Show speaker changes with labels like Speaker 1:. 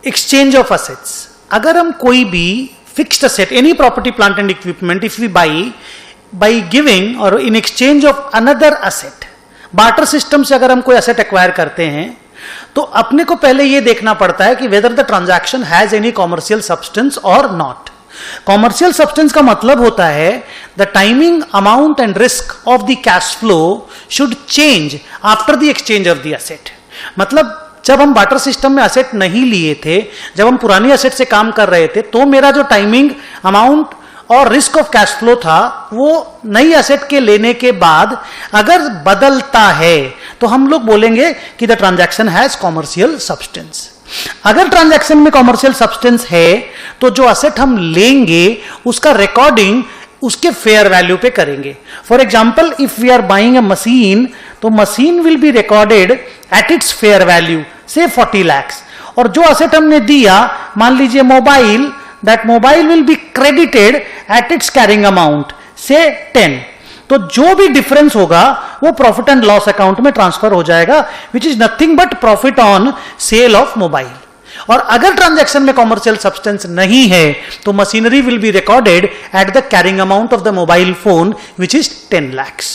Speaker 1: Exchange of assets, अगर हम कोई भी fixed asset, any property plant and equipment, if we buy giving और in exchange of another asset, barter system से अगर हम कोई असेट एक्वायर करते हैं तो अपने को पहले यह देखना पड़ता है कि whether the transaction has any commercial substance और नॉट। कॉमर्शियल सब्सटेंस का मतलब होता है the timing, amount and risk of the cash flow should change after the exchange of the asset. मतलब जब हम बार्टर सिस्टम में असेट नहीं लिए थे, जब हम पुरानी असेट से काम कर रहे थे, तो मेरा जो टाइमिंग, अमाउंट और रिस्क ऑफ कैश फ्लो था वो नई असेट के लेने के बाद अगर बदलता है तो हम लोग बोलेंगे कि the transaction has commercial substance. अगर ट्रांजैक्शन में कॉमर्शियल सब्सटेंस है तो जो असेट हम लेंगे उसका रिकॉर्डिंग उसके फेयर वैल्यू पे करेंगे। For example, if we are buying a machine, तो machine will be recorded at its fair value, say 40 lakh. और जो असेट हमने दिया, मान लीजिए mobile, that mobile will be credited at its carrying amount, से 10। तो जो भी डिफरेंस होगा वो प्रॉफिट एंड लॉस अकाउंट में ट्रांसफर हो जाएगा, which is nothing but profit on sale of mobile. और अगर ट्रांजैक्शन में कॉमर्शियल सब्सटेंस नहीं है तो machinery will be recorded at the carrying amount of the mobile phone, which is 10 lakhs।